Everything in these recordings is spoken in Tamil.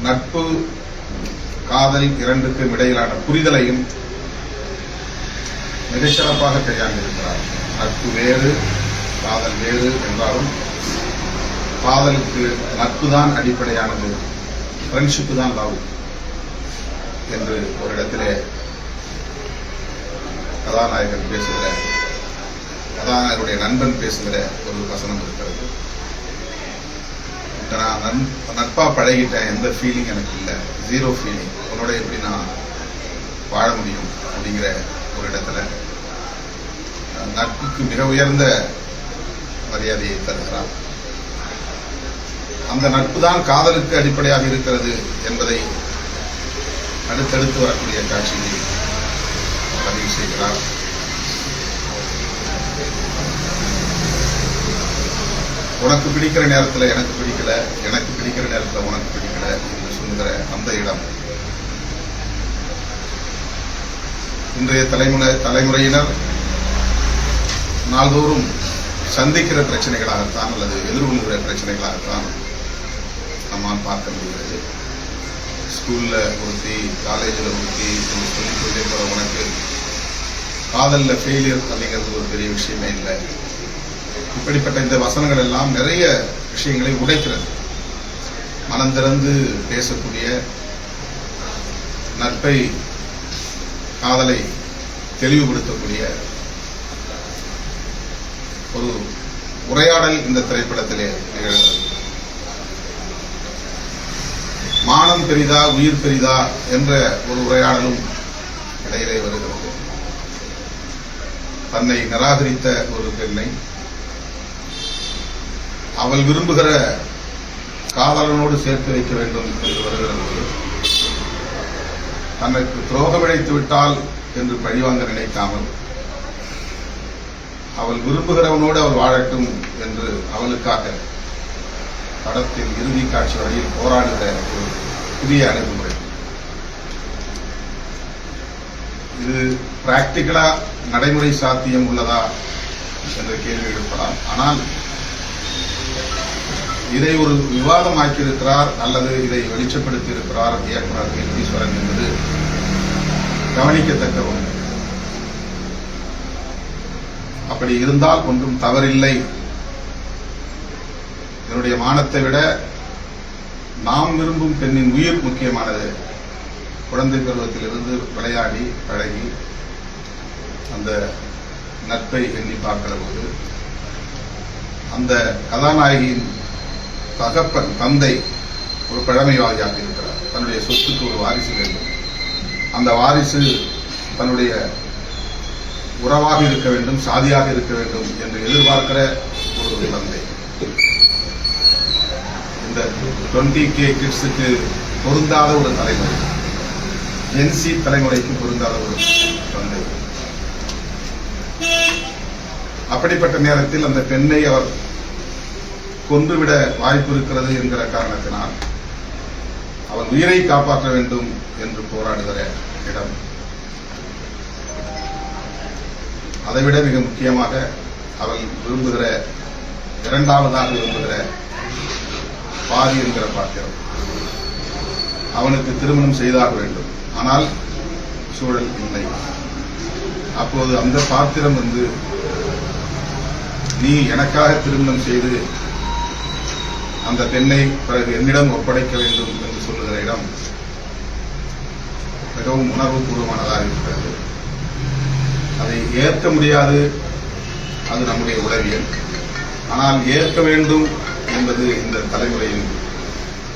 நட்பு காதல் இரண்டுக்கும் இடையிலான புரிதலையும் மிகச்சிறப்பாக கையாண்டிருக்கிறார். நட்பு வேறு, காதல் வேறு என்றாலும் காதலுக்கு நட்பு தான் அடிப்படையானது, ஃப்ரெண்ட்ஷிப்பு தான் லவ் என்று ஒரு இடத்திலே கதாநாயகன் பேசுகிற, கதாநாயகனுடைய நண்பன் பேசுகிற ஒரு வசனம் இருக்கிறது. நான் நட்பா பழகிட்டேன், எந்த ஃபீலிங் எனக்கு இல்லை, ஜீரோ ஃபீலிங், உன்னோட எப்படி நான் வாழ முடியும் அப்படிங்கிற ஒரு இடத்துல நட்புக்கு மிக உயர்ந்த மரியாதையை தருகிறார். அந்த நட்பு தான் காதலுக்கு அடிப்படையாக இருக்கிறது என்பதை அடுத்தடுத்து வரக்கூடிய காட்சியை பதிவு செய்கிறார். உனக்கு பிடிக்கிற நேரத்தில் எனக்கு பிடிக்கல, எனக்கு பிடிக்கிற நேரத்தில் உனக்கு பிடிக்கல என்று சொல்லுகிற அந்த இடம் இன்றைய தலைமுறையினர் நாள்தோறும் சந்திக்கிற பிரச்சனைகளாகத்தான் அல்லது எதிர்கொள்கிற பிரச்சனைகளாகத்தான் நம்மால் பார்க்க முடிகிறது. ஸ்கூல்ல ஒருத்தி, காலேஜில் ஒருத்தி என்று சொல்லிக் கொண்டே போற உனக்கு காதல்ல ஃபெயிலியர் அப்படிங்கிறது ஒரு பெரிய விஷயமே இல்லை. இப்படிப்பட்ட இந்த வசனங்கள் எல்லாம் நிறைய விஷயங்களை உடைக்கிறது. மனம் திறந்து பேசக்கூடிய, நட்பை காதலை தெளிவுபடுத்தக்கூடிய ஒரு உரையாடல் இந்த திரைப்படத்திலே நிகழ்கிறது. மானம் பெரிதா உயிர் பெரிதா என்ற ஒரு உரையாடலும் இடையிலே வருகிறது. தன்னை நிராகரித்த ஒரு பெண்ணை அவள் விரும்புகிற காதலனோடு சேர்த்து வைக்க வேண்டும் என்று வருகிற போது தனக்கு துரோகம் இழைத்து விட்டால் என்று பழிவாங்க நினைக்காமல் அவள் விரும்புகிறவனோடு அவள் வாழட்டும் என்று அவளுக்காக படத்தின் இறுதி காட்சி வழியில் போராடுகிற ஒரு புதிய அணுகுமுறை. இது பிராக்டிகலா நடைமுறை சாத்தியம் உள்ளதா என்ற கேள்வி எழுப்பலாம். ஆனால் இதை ஒரு விவாதமாக்கியிருக்கிறார் அல்லது இதை வெளிச்சப்படுத்தி இருக்கிறார் இயக்குனர் ஈஸ்வரன் என்பது கவனிக்கத்தக்க ஒன்று. அப்படி இருந்தால் ஒன்றும் தவறில்லை. என்னுடைய மானத்தை விட நாம் விரும்பும் பெண்ணின் உயிர் முக்கியமானது. குழந்தை பருவத்திலிருந்து விளையாடி பழகி அந்த நட்பை எண்ணி பார்க்கிற போது அந்த கதாநாயகியின் தகப்பன், தந்தை ஒரு பழமைவாதியாக இருக்கிறார். தன்னுடைய சொத்துக்கு ஒரு வாரிசு வேண்டும். அந்த வாரிசு தன்னுடைய உறவாக இருக்க வேண்டும், சாதியாக இருக்க வேண்டும் என்று எதிர்பார்க்கிற ஒரு தந்தை. இந்த 20K கிட்ஸுக்கு பொருந்தாத ஒரு தலைமுறை, ஜென்சி தலைமுறைக்கு பொருந்தாத ஒரு தந்தை. அப்படிப்பட்ட நேரத்தில் அந்த பெண்ணை அவர் கொன்றுவிட வாய்ப்பு இருக்கிறது என்கிற காரணத்தினால் அவன் உயிரை காப்பாற்ற வேண்டும் என்று போராடுகிற இடம். அதைவிட மிக முக்கியமாக அவள் விரும்புகிற, இரண்டாவதாக விரும்புகிற பாரி என்கிற பாத்திரம். அவனுக்கு திருமணம் செய்தாக வேண்டும், ஆனால் சூழல் இல்லை. அப்போது அந்த பாத்திரம் நீ எனக்காக திருமணம் செய்து அந்த பெண்ணை பிறகு என்னிடம் ஒப்படைக்க வேண்டும் என்று சொல்லுகிற இடம் மிகவும் உணர்வுபூர்வமானதாக இருக்கிறது. அதை ஏற்க முடியாது, அது நம்முடைய உளவியல். ஆனால் ஏற்க வேண்டும் என்பது இந்த தலைமுறையின்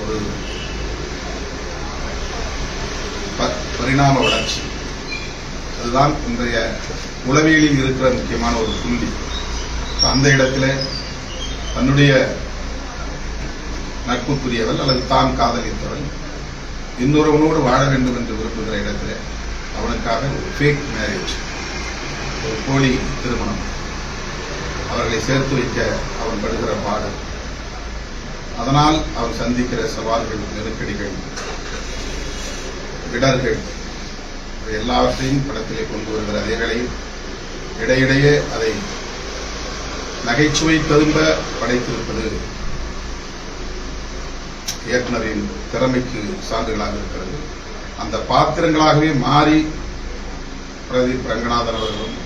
ஒரு பரிணாம வளர்ச்சி. அதுதான் இன்றைய உளவியலில் இருக்கிற முக்கியமான ஒரு புள்ளி. அந்த இடத்துல தன்னுடைய நட்புக்குரியவள் அல்லது தான் காதலித்தவள் இன்னொருவனோடு வாழ வேண்டும் என்று விரும்புகிற இடத்துல அவனுக்காக ஒரு ஃபேக் மேரேஜ், ஒரு போலி திருமணம், அவர்களை சேர்த்து வைக்க அவன் படுகிற பாடு, அதனால் அவன் சந்திக்கிற சவால்கள், நெருக்கடிகள், இடர்கள், எல்லாவற்றையும் படத்திலே கொண்டு வருகிற அதே வேளையில் இடையிடையே அதை நகைச்சுவை ததும்ப படைத்திருப்பது இயக்குனரின் திறமைக்கு சான்றுகளாக இருக்கிறது. அந்த பாத்திரங்களாகவே மாறி பிரதீப் ரங்கநாதன் அவர்களும்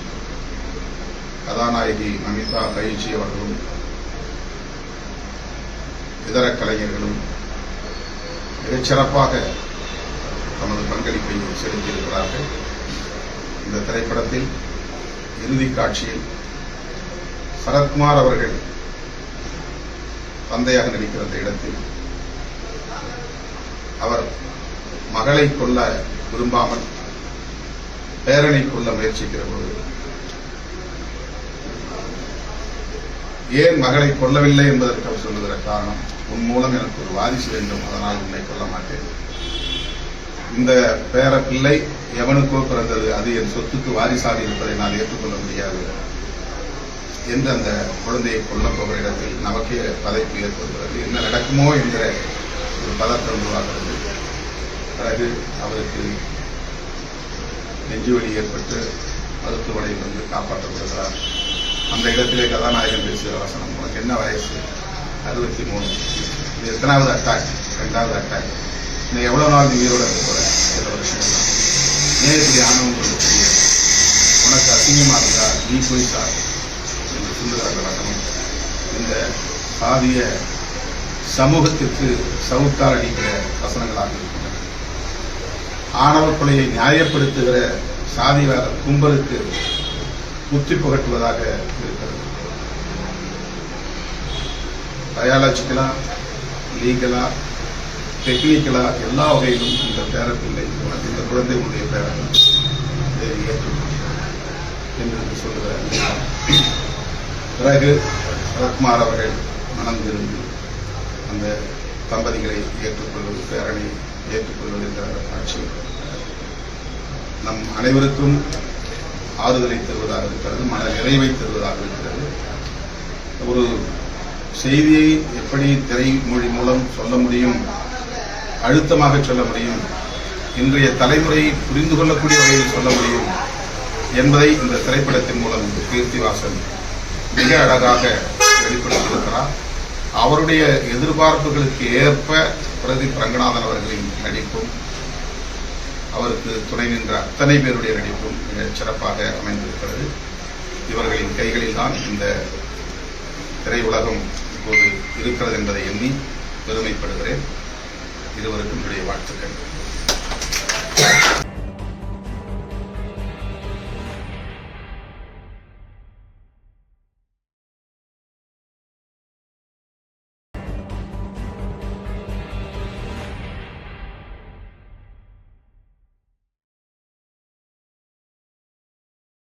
கதாநாயகி நமிதா பயிற்சி அவர்களும் இதர கலைஞர்களும் மிகச்சிறப்பாக தமது பங்களிப்பை செலுத்தியிருக்கிறார்கள். இந்த திரைப்படத்தில் இறுதி காட்சியில் சரத்குமார் அவர்கள் தந்தையாக நடிக்கிற அந்த இடத்தில் அவர் மகளை கொல்ல விரும்பாமல் பேரனை கொல்ல முயற்சிக்கிற போது ஏன் மகளை கொல்லவில்லை என்பதற்கு அவர் சொல்லுகிற காரணம், உன் மூலம் எனக்கு ஒரு வாரிசு வேண்டும், அதனால் உன்னை கொல்ல மாட்டேன். இந்த பேர பிள்ளை எவனுக்கோ பிறந்தது, அது என் சொத்துக்கு வாரிசாக இருப்பதை நான் ஏற்றுக்கொள்ள முடியாது என்று அந்த குழந்தையை கொல்ல போகிற இடத்தில் நமக்கே பதைப்பு ஏற்படுகிறது. என்ன நடக்குமோ என்கிற ஒரு பதற்றம் உருவாகிறது. பிறகு அவருக்கு நெஞ்சுவலி ஏற்பட்டு மருத்துவமனையில் வந்து காப்பாற்றப்படுகிறார். அந்த இடத்திலே கதாநாயகன் பேசுகிற வசனம், உனக்கு என்ன வயசு? 63. இது எத்தனாவது அட்டாக்? 2வது அட்டாக். இன்னும் எவ்வளவு நாள் நீ உயிரோட இருக்க போற? 7 வருஷம். ஏன் இப்படி ஆனவங்க தெரியும்? உனக்கு அசிங்கமா இருந்தா நீ போய் சார் என்று சொல்லுகிற வசனம் இந்த சாதிய சமூகத்திற்கு சவுக்கால் அடிக்கிற வசனங்களாக இருக்கின்றன. ஆணவ கொலையை நியாயப்படுத்துகிற சாதிவாத கும்பலுக்கு புத்தி புகட்டுவதாக இருக்கிறது. பயாலஜிக்கலா, லீகலா, டெக்னிக்கலா எல்லா வகையிலும் இந்த பேரப்பிள்ளை உனக்கு இந்த குழந்தைகளுடைய பேரன் என்று சொல்லுகிறார். பிறகு சரத்குமார் அவர்கள் மனம் திரும்பி அந்த தம்பதிகளை ஏற்றுக்கொள்வது, பேரனை ஏற்றுக்கொள்வது என்ற காட்சி நம் அனைவருக்கும் ஆறுதலை தருவதாக இருக்கிறது, மன நிறைவை தருவதாக இருக்கிறது. ஒரு செய்தியை எப்படி திரைமொழி மூலம் சொல்ல முடியும், அழுத்தமாக சொல்ல முடியும், இன்றைய தலைமுறை புரிந்து கொள்ளக்கூடிய வகையில் சொல்ல முடியும் என்பதை இந்த திரைப்படத்தின் மூலம் கீர்த்திவாசன் மிக அழகாக வெளிப்படுத்தியிருக்கிறார். அவருடைய எதிர்பார்ப்புகளுக்கு ஏற்ப பிரதீப் ரங்கநாதன் அவர்களின் நடிப்பும் அவருக்கு துணை நின்ற அத்தனை பேருடைய நடிப்பும் மிக சிறப்பாக அமைந்திருக்கிறது. இவர்களின் கைகளில் தான் இந்த திரையுலகம் இப்போது இருக்கிறது என்பதை எண்ணி பெருமைப்படுகிறேன். இருவருக்கும் என்னுடைய வாழ்த்துக்கள்.